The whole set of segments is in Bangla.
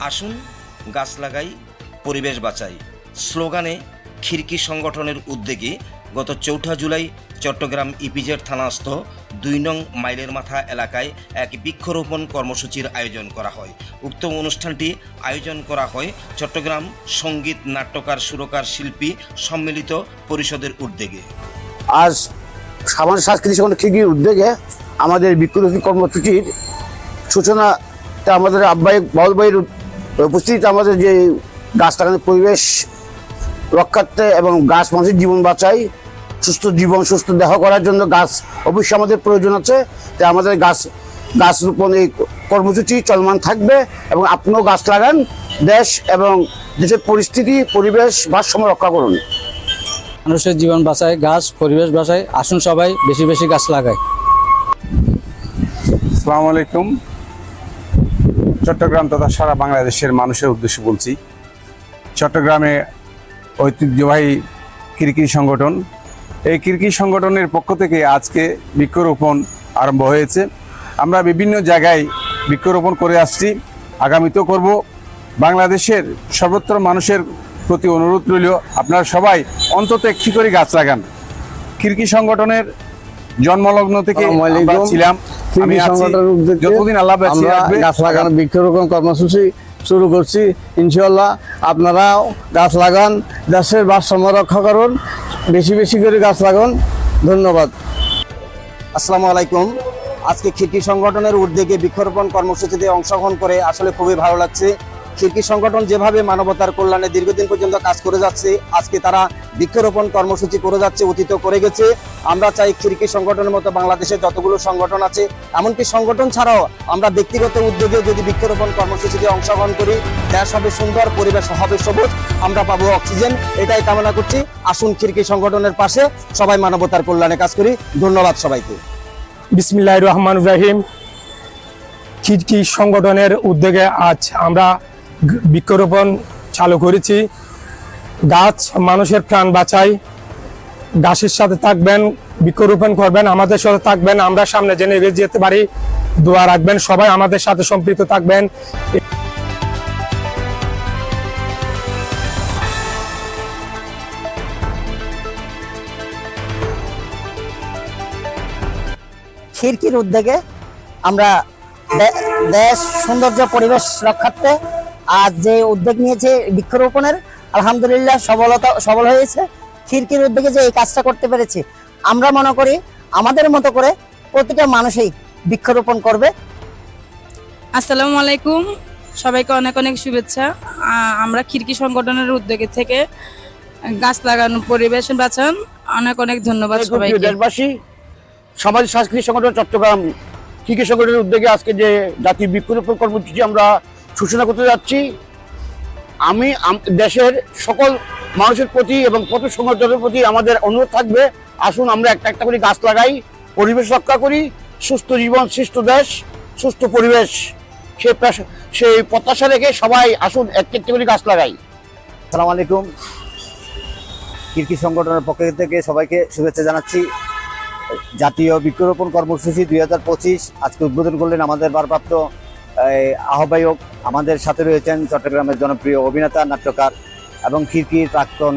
আসুন গাছ লাগাই পরিবেশ বাঁচাই স্লোগানে খিড়কি সংগঠনের উদ্যোগে গত ৪ঠা জুলাই চট্টগ্রাম ইপিজেড থানাস্থ ২ নং মাইলের মাথা এলাকায় এক বৃক্ষরোপণ কর্মসূচির আয়োজন করা হয়। উক্ত অনুষ্ঠানটি আয়োজন করা হয় চট্টগ্রাম সঙ্গীত নাট্যকার সুরকার শিল্পী সম্মিলিত পরিষদের উদ্যোগে। আজ সমাজ সাংস্কৃতিক সংগঠন খিড়কির উদ্যোগে আমাদের বৃক্ষরোপণ কর্মসূচির সূচনাতে আমাদের আহ্বায়ক বাউল ভাইয়ের উপস্থিতিতে আমাদের যে গাছ লাগানোর পরিবেশ রক্ষার্থে এবং গাছ মানুষের জীবন বাঁচাই, সুস্থ জীবন সুস্থ দেহ করার জন্য গাছ অবশ্যই আমাদের প্রয়োজন আছে। তাই আমাদের গাছ রোপণ এই কর্মসূচি চলমান থাকবে এবং আপনিও গাছ লাগান, দেশ এবং দেশের পরিস্থিতি পরিবেশ ভারসাম্য রক্ষা করুন। মানুষের জীবন বাঁচায়, গাছ পরিবেশ বাঁচায়। আসুন সবাই বেশি বেশি গাছ লাগায়। আসসালামু আলাইকুম। চট্টগ্রাম তথা সারা বাংলাদেশের মানুষের উদ্দেশ্যে বলছি, চট্টগ্রামে ঐতিহ্যবাহী খিড়কি সংগঠন, এই খিড়কি সংগঠনের পক্ষ থেকে আজকে বৃক্ষরোপণ আরম্ভ হয়েছে। আমরা বিভিন্ন জায়গায় বৃক্ষরোপণ করে আসছি, আগামীতেও করব। বাংলাদেশের সর্বত্র মানুষের প্রতি অনুরোধ রইল, আপনারা সবাই অন্তত একটি করে গাছ লাগান। খিড়কি সংগঠনের জন্মলগ্ন থেকে আমরা ছিলাম, আমি আছি, যতদিন আল্লাহ বেঁচে রাখবে গাছ লাগানো বৃক্ষরোপণ কর্মসূচি শুরু করছি। ইনশাআল্লাহ আপনারাও গাছ লাগান, দেশের ভারসাম্য রক্ষা করুন, বেশি বেশি করে গাছ লাগান। ধন্যবাদ। আসসালামু আলাইকুম। আজকে খিড়কি সংগঠনের উদ্যোগে বৃক্ষরোপণ কর্মসূচিতে অংশগ্রহণ করে আসলে খুবই ভালো লাগছে। খিড়কি সংগঠন যেভাবে মানবতার কল্যাণে দীর্ঘদিন পর্যন্ত কাজ করে যাচ্ছে, আজকে তারা বৃক্ষরোপণ কর্মসূচি করে যাচ্ছে, অতীত করে গেছে। আমরা চাই খিড়কি সংগঠনের মতো বাংলাদেশে যতগুলো সংগঠন আছে, এমনকি সংগঠন ছাড়াও আমরা ব্যক্তিগত উদ্যোগে যদি বৃক্ষরোপণ কর্মসূচিতে অংশগ্রহণ করি, দেশ হবে সুন্দর, পরিবেশ হবে সবুজ, আমরা পাবো অক্সিজেন। এটাই কামনা করছি। আসুন খিড়কি সংগঠনের পাশে সবাই মানবতার কল্যাণে কাজ করি। ধন্যবাদ সবাইকে। বিসমিল্লাহির রহমানির রহিম। খিড়কি সংগঠনের উদ্যোগে আজ আমরা বৃক্ষরোপণ চালু করেছি। গাছ মানুষের প্রাণ বাঁচায়। গাছের সাথে থাকবেন, বৃক্ষরোপণ করবেন, আমাদের সাথে থাকবেন, আমরা সামনে জেনে এগিয়ে যেতে পারি। দোয়া রাখবেন, সবাই আমাদের সাথে সম্পৃক্ত থাকবেন। খিড়কির উদ্যোগে আমরা দেশ সৌন্দর্য পরিবেশ রক্ষার্থে আজ যে উদ্যোগ নিয়েছে বৃক্ষরোপণের, আলহামদুলিল্লাহ সফল হয়েছে। খিড়কির উদ্যোগে যে এই কাজটা করতে পেরেছি, আমরা মনে করি আমাদের মতো করে প্রতিটা মানুষই বৃক্ষরোপণ করবে। আসসালামু আলাইকুম, সবাইকে অনেক অনেক শুভেচ্ছা। আমরা খিড়কি সংগঠনের উদ্যোগে থেকে গাছ লাগানো পরিবেশ বাঁচান, অনেক অনেক ধন্যবাদ সবাইকে। দেশবাসী, সমাজ সাংস্কৃতিক সংগঠন চট্টগ্রাম খিড়কি সংগঠনের উদ্যোগে আজকে যে জাতীয় বৃক্ষরোপণ কর্মসূচি আমরা সূচনা করতে যাচ্ছি, আমি দেশের সকল মানুষের প্রতি এবং পথ সংগঠনের প্রতি আমাদের অনুরোধ থাকবে, আসুন আমরা একটা একটা করে গাছ লাগাই, পরিবেশ রক্ষা করি, সুস্থ জীবন সুস্থ দেশ সুস্থ পরিবেশ, সেই প্রত্যাশা রেখে সবাই আসুন একটা একটা করে গাছ লাগাই। আসসালামু আলাইকুম। খিড়কি সংগঠনের পক্ষ থেকে সবাইকে শুভেচ্ছা জানাচ্ছি। জাতীয় বৃক্ষরোপণ কর্মসূচি 2025 আজকে উদ্বোধন করলেন আমাদের ভারপ্রাপ্ত আহ্বায়ক। আমাদের সাথে রয়েছেন চট্টগ্রামের জনপ্রিয় অভিনেতা, নাট্যকার এবং খিড়কির প্রাক্তন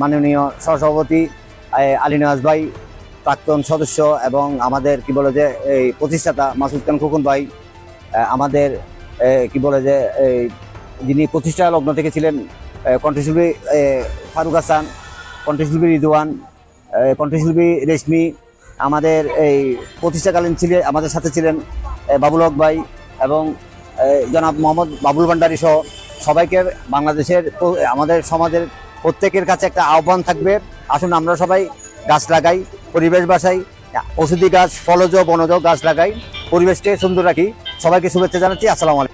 মাননীয় সহসভাপতি আলী নওয়াজ ভাই, প্রাক্তন সদস্য এবং আমাদের এই প্রতিষ্ঠাতা মাসুদ খান খোকন ভাই, আমাদের যিনি প্রতিষ্ঠা লগ্ন থেকে ছিলেন কণ্ঠশিল্পী ফারুক হাসান, কণ্ঠশিল্পী রিদওয়ান, কণ্ঠশিল্পী রেশমি, আমাদের এই প্রতিষ্ঠাকালীন আমাদের সাথে ছিলেন বাবুল হক ভাই এবং জনাব মোহাম্মদ বাবুল ভান্ডারী সহ সবাইকে বাংলাদেশের আমাদের সমাজের প্রত্যেকের কাছে একটা আহ্বান থাকবে, আসুন আমরা সবাই গাছ লাগাই, পরিবেশ বাঁচাই, ঔষধি গাছ, ফলজ বনজ গাছ লাগাই, পরিবেশকে সুন্দর রাখি। সবাইকে শুভেচ্ছা জানাচ্ছি। আসসালামু আলাইকুম।